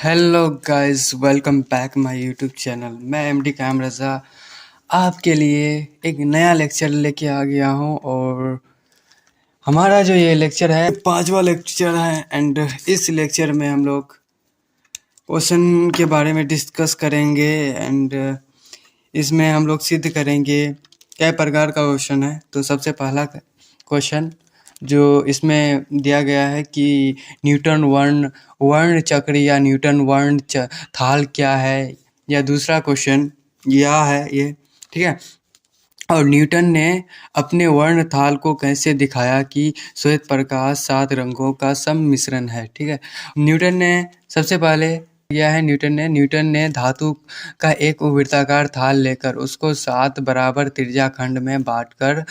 Hello guys, welcome back my YouTube channel. मैं MD काम रज़ा आपके लिए एक नया लेक्चर लेके आ गया हूँ। और हमारा जो ये लेक्चर है पांचवा लेक्चर है। एंड इस लेक्चर में हम लोग क्वेश्चन के बारे में डिस्कस करेंगे। एंड इसमें हम लोग सिद्ध करेंगे कई प्रकार का क्वेश्चन है। तो सबसे पहला क्वेश्चन जो इसमें दिया गया है कि न्यूटन वर्ण चक्र या न्यूटन वर्ण थाल क्या है, या दूसरा क्वेश्चन यह है ये, ठीक है। और न्यूटन ने अपने वर्ण थाल को कैसे दिखाया कि श्वेत प्रकाश 7 रंगों का सम्मिश्रण है, ठीक है। न्यूटन ने सबसे पहले किया है, न्यूटन ने धातु का एक वृत्ताकार थाल लेकर उसको 7 बराबर त्रिज्याखंड में बांटकर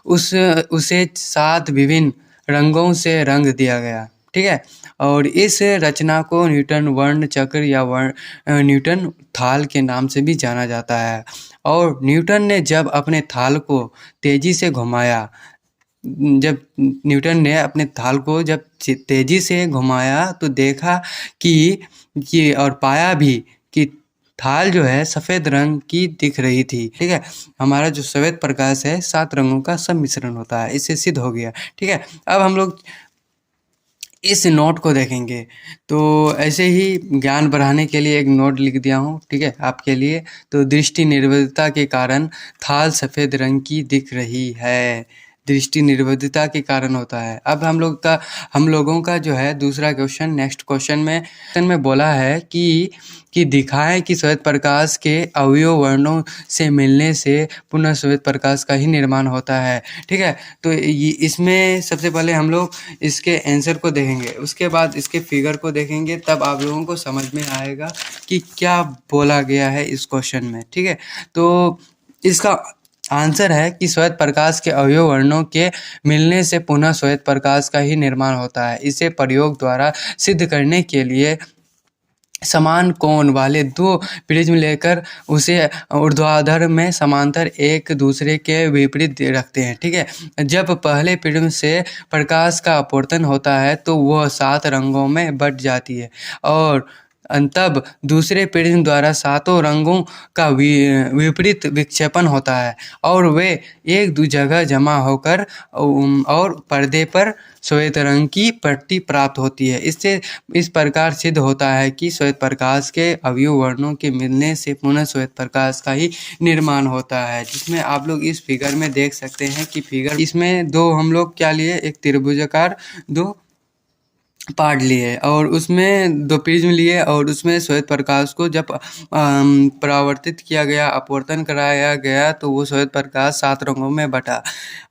उसे 7 विभिन्न रंगों से रंग दिया गया, ठीक है। और इस रचना को न्यूटन वर्ण चक्र या न्यूटन थाल के नाम से भी जाना जाता है। और न्यूटन ने जब अपने थाल को तेजी से घुमाया तो देखा कि और पाया भी कि थाल जो है सफ़ेद रंग की दिख रही थी, ठीक है। हमारा जो श्वेत प्रकाश है 7 रंगों का सम्मिश्रण होता है, इससे सिद्ध हो गया, ठीक है। अब हम लोग इस नोट को देखेंगे। तो ऐसे ही ज्ञान बढ़ाने के लिए एक नोट लिख दिया हूँ, ठीक है, आपके लिए। तो दृष्टि निर्बलता के कारण थाल सफ़ेद रंग की दिख रही है, दृष्टि निर्बलता के कारण होता है। अब हम लोगों का जो है दूसरा क्वेश्चन, नेक्स्ट क्वेश्चन में बोला है कि दिखाएं कि श्वेत प्रकाश के अवयव वर्णों से मिलने से पुनः श्वेत प्रकाश का ही निर्माण होता है, ठीक है। तो इसमें सबसे पहले हम लोग इसके आंसर को देखेंगे, उसके बाद इसके फिगर को देखेंगे, तब आप लोगों को समझ में आएगा कि क्या बोला गया है इस क्वेश्चन में, ठीक है। तो इसका आंसर है कि श्वेत प्रकाश के अवयव वर्णों के मिलने से पुनः श्वेत प्रकाश का ही निर्माण होता है। इसे प्रयोग द्वारा सिद्ध करने के लिए समान कोण वाले 2 प्रिज्म लेकर उसे ऊर्ध्वाधर में समांतर एक दूसरे के विपरीत रखते हैं, ठीक है। जब पहले प्रिज्म से प्रकाश का अपवर्तन होता है तो वह 7 रंगों में बट जाती है, और तब दूसरे प्रिज्म द्वारा 7 रंगों का विपरीत विक्षेपण होता है और वे एक दो जगह जमा होकर और पर्दे पर श्वेत रंग की पट्टी प्राप्त होती है। इससे इस प्रकार सिद्ध होता है कि श्वेत प्रकाश के अवयव वर्णों के मिलने से पुनः श्वेत प्रकाश का ही निर्माण होता है, जिसमें आप लोग इस फिगर में देख सकते हैं कि फिगर इसमें 2 हम लोग क्या लिए, एक त्रिभुजाकार 2 पार्ट लिए और उसमें 2 प्रिज्म लिए, और उसमें श्वेत प्रकाश को जब परावर्तित किया गया, अपवर्तन कराया गया, तो वो श्वेत प्रकाश 7 रंगों में बटा।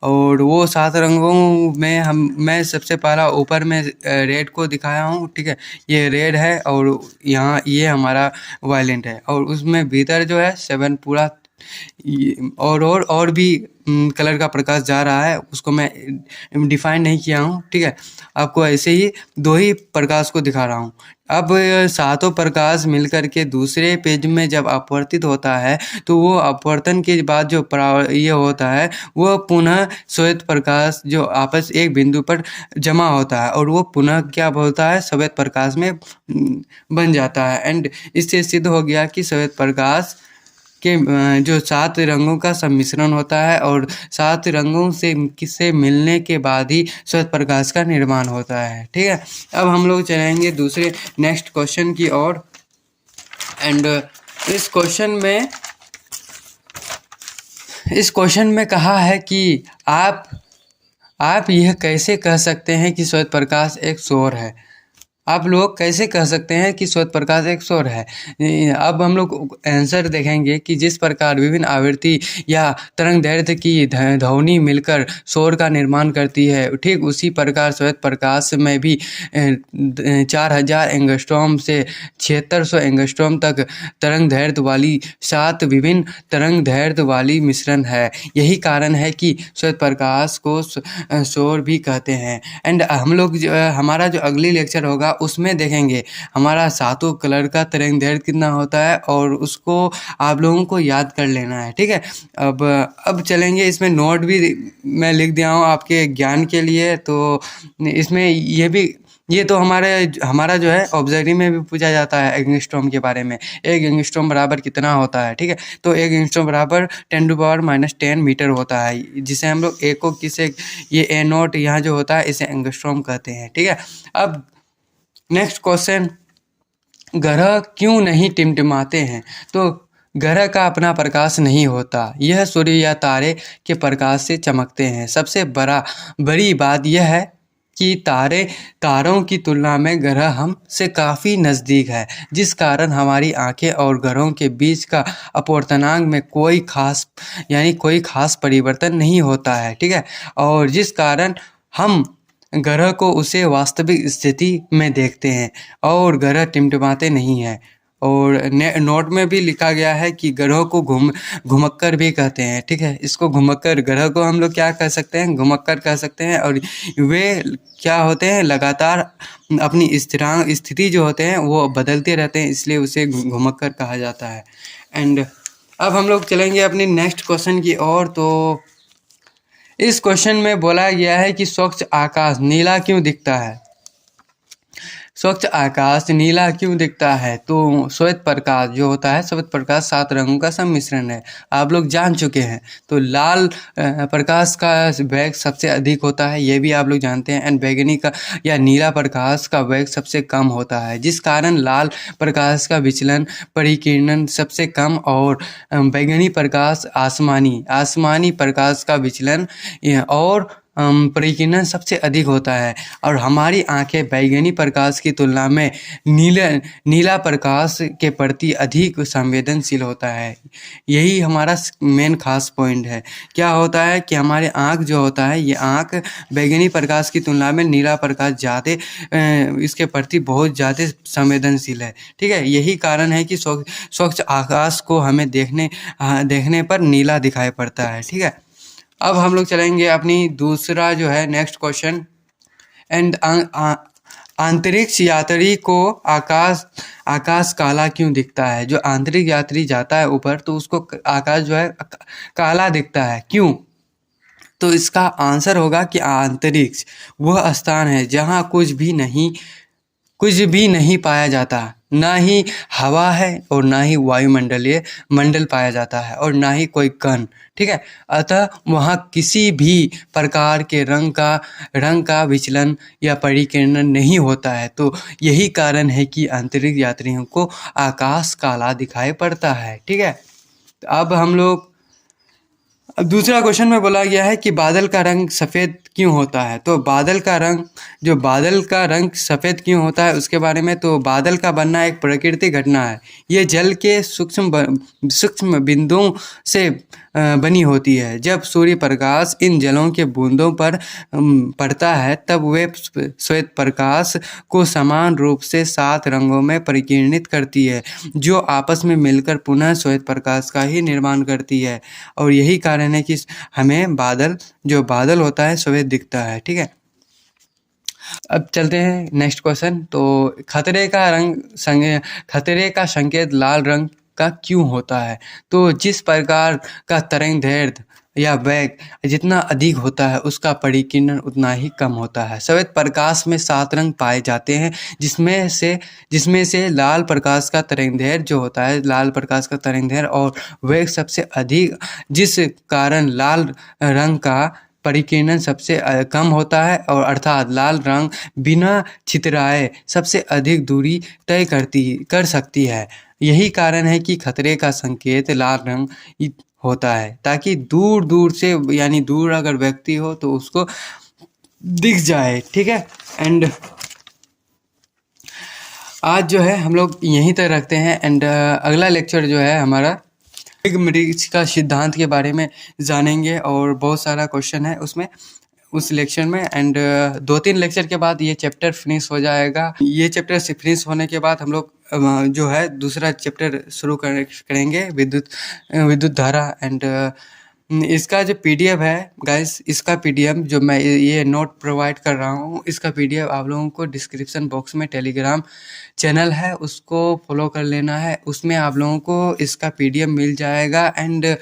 और वो 7 रंगों में मैं सबसे पहला ऊपर में रेड को दिखाया हूँ, ठीक है। ये रेड है और यहाँ ये हमारा वायलेंट है, और उसमें भीतर जो है 7 पूरा और भी कलर का प्रकाश जा रहा है, उसको मैं डिफाइन नहीं किया हूँ, ठीक है। आपको ऐसे ही 2 ही प्रकाश को दिखा रहा हूँ। अब 7 प्रकाश मिलकर के दूसरे पेज में जब अपवर्तित होता है तो वो अपवर्तन के बाद जो ये होता है वो पुनः श्वेत प्रकाश जो आपस एक बिंदु पर जमा होता है और वो पुनः क्या होता है, श्वेत प्रकाश में बन जाता है। एंड इससे सिद्ध हो गया कि श्वेत प्रकाश के जो 7 रंगों का सम्मिश्रण होता है और 7 रंगों से किससे मिलने के बाद ही श्वेत प्रकाश का निर्माण होता है, ठीक है। अब हम लोग चलेंगे दूसरे नेक्स्ट क्वेश्चन की ओर। एंड इस क्वेश्चन में कहा है कि आप यह कैसे कह सकते हैं कि श्वेत प्रकाश एक सौर है। आप लोग कैसे कह सकते हैं कि श्वेत प्रकाश एक सौर है। अब हम लोग आंसर देखेंगे कि जिस प्रकार विभिन्न आवृत्ति या तरंग दैर्ध्य की ध्वनि मिलकर शोर का निर्माण करती है, ठीक उसी प्रकार श्वेत प्रकाश में भी 4000 एंगस्ट्रॉम से 7600 एंगस्ट्रॉम तक तरंग दैर्ध्य वाली 7 विभिन्न तरंग दैर्ध्य वाली मिश्रण है। यही कारण है कि श्वेत प्रकाश को शोर भी कहते हैं। एंड हम लोग हमारा जो अगली लेक्चर होगा उसमें देखेंगे हमारा 7 कलर का तरंग दैर्ध्य कितना होता है, और उसको आप लोगों को याद कर लेना है, ठीक है। अब चलेंगे, इसमें नोट भी मैं लिख दिया हूँ आपके ज्ञान के लिए। तो इसमें ये भी ये तो हमारा जो है ऑब्जर्वी में भी पूछा जाता है एंगस्ट्रॉम के बारे में। एक एंगस्ट्रॉम बराबर कितना होता है, ठीक है। तो एक एंगस्ट्रॉम बराबर 10⁻⁻10 मीटर होता है, जिसे हम लोग ए को किसे ये ए नोट यहाँ जो होता है इसे एंगस्ट्रॉम कहते हैं, ठीक है। अब नेक्स्ट क्वेश्चन, ग्रह क्यों नहीं टिमटिमाते हैं? तो ग्रह का अपना प्रकाश नहीं होता, यह सूर्य या तारे के प्रकाश से चमकते हैं। सबसे बड़ी बात यह है कि तारों की तुलना में ग्रह हमसे काफ़ी नज़दीक है, जिस कारण हमारी आंखें और ग्रहों के बीच का अपवर्तनांक में कोई खास परिवर्तन नहीं होता है, ठीक है। और जिस कारण हम ग्रह को उसे वास्तविक स्थिति में देखते हैं और ग्रह टिमटिमाते नहीं हैं। और नोट में भी लिखा गया है कि ग्रहों को घुमक्कर भी कहते हैं, ठीक है। इसको घुमक्कर, ग्रह को हम लोग क्या कह सकते हैं, घुमक्कर कह सकते हैं। और वे क्या होते हैं, लगातार अपनी स्थिति जो होते हैं वो बदलते रहते हैं, इसलिए उसे घुमक्कर कहा जाता है। एंड अब हम लोग चलेंगे अपनी नेक्स्ट क्वेश्चन की ओर। तो इस क्वेश्चन में बोला गया है कि स्वच्छ आकाश नीला क्यों दिखता है? स्वच्छ आकाश नीला क्यों दिखता है? तो श्वेत प्रकाश जो होता है, श्वेत प्रकाश 7 रंगों का सम्मिश्रण है, आप लोग जान चुके हैं। तो लाल प्रकाश का वेग सबसे अधिक होता है, ये भी आप लोग जानते हैं। एंड बैगनी का या नीला प्रकाश का वेग सबसे कम होता है, जिस कारण लाल प्रकाश का विचलन परिकिरणन सबसे कम और बैगनी प्रकाश आसमानी प्रकाश का विचलन और परिकिरणन सबसे अधिक होता है। और हमारी आंखें बैगनी प्रकाश की तुलना में नीला प्रकाश के प्रति अधिक संवेदनशील होता है। यही हमारा मेन खास पॉइंट है। क्या होता है कि हमारे आँख जो होता है, ये आँख बैगनी प्रकाश की तुलना में नीला प्रकाश इसके प्रति बहुत ज़्यादा संवेदनशील है, ठीक है। यही कारण है कि स्वच्छ आकाश को हमें देखने पर नीला दिखाई पड़ता है, ठीक है। अब हम लोग चलेंगे अपनी दूसरा जो है नेक्स्ट क्वेश्चन। एंड अंतरिक्ष यात्री को आकाश काला क्यों दिखता है? जो आंतरिक यात्री जाता है ऊपर, तो उसको आकाश जो है काला दिखता है, क्यों? तो इसका आंसर होगा कि अंतरिक्ष वह स्थान है जहाँ कुछ भी नहीं पाया जाता, ना ही हवा है और ना ही वायुमंडलीय मंडल पाया जाता है और ना ही कोई कण, ठीक है। अतः वहाँ किसी भी प्रकार के रंग का विचलन या परिकिरणन नहीं होता है। तो यही कारण है कि अंतरिक्ष यात्रियों को आकाश काला दिखाई पड़ता है, ठीक है। तो अब दूसरा क्वेश्चन में बोला गया है कि बादल का रंग सफ़ेद क्यों होता है? तो बादल का रंग सफ़ेद क्यों होता है उसके बारे में। तो बादल का बनना एक प्राकृतिक घटना है। ये जल के सूक्ष्म बिंदुओं से बनी होती है। जब सूर्य प्रकाश इन जलों के बूंदों पर पड़ता है, तब वे श्वेत प्रकाश को समान रूप से 7 रंगों में परिकिरणित करती है, जो आपस में मिलकर पुनः श्वेत प्रकाश का ही निर्माण करती है। और यही कारण है कि हमें बादल होता है श्वेत दिखता है, ठीक है। अब चलते हैं नेक्स्ट क्वेश्चन। तो खतरे का संकेत लाल रंग का क्यों होता है? तो जिस प्रकार का तरंगदैर्घ्य या वेग जितना अधिक होता है, उसका परिकिरणन उतना ही कम होता है। श्वेत प्रकाश में 7 रंग पाए जाते हैं, जिसमें से लाल प्रकाश का तरंगदैर्घ्य जो होता है, लाल प्रकाश का तरंगदैर्घ्य और वेग सबसे अधिक, जिस कारण लाल रंग का परिकिरणन सबसे कम होता है। और अर्थात लाल रंग बिना छितराए सबसे अधिक दूरी तय कर सकती है। यही कारण है कि खतरे का संकेत लाल रंग होता है, ताकि दूर से, यानी दूर अगर व्यक्ति हो तो उसको दिख जाए, ठीक है। एंड आज जो है हम लोग यहीं तक रखते हैं। एंड अगला लेक्चर जो है हमारा मेग्नेटिक्स का सिद्धांत के बारे में जानेंगे, और बहुत सारा क्वेश्चन है उस लेक्चर में। एंड 2-3 लेक्चर के बाद ये चैप्टर फिनिश हो जाएगा। ये चैप्टर से फिनिश होने के बाद हम लोग जो है दूसरा चैप्टर शुरू करेंगे, विद्युत धारा। एंड इसका जो PDF है गाइस, इसका PDF जो मैं ये नोट प्रोवाइड कर रहा हूँ, इसका PDF आप लोगों को डिस्क्रिप्शन बॉक्स में टेलीग्राम चैनल है, उसको फॉलो कर लेना है। उसमें आप लोगों को इसका PDF मिल जाएगा। एंड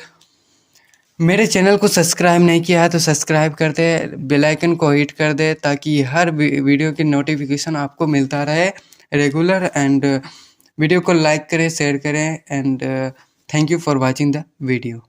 मेरे चैनल को सब्सक्राइब नहीं किया है तो सब्सक्राइब कर दे, बेल आइकन को हिट कर दे ताकि हर वीडियो की नोटिफिकेशन आपको मिलता रहे रेगुलर। एंड वीडियो को लाइक करें, शेयर करें and thank you for watching the video.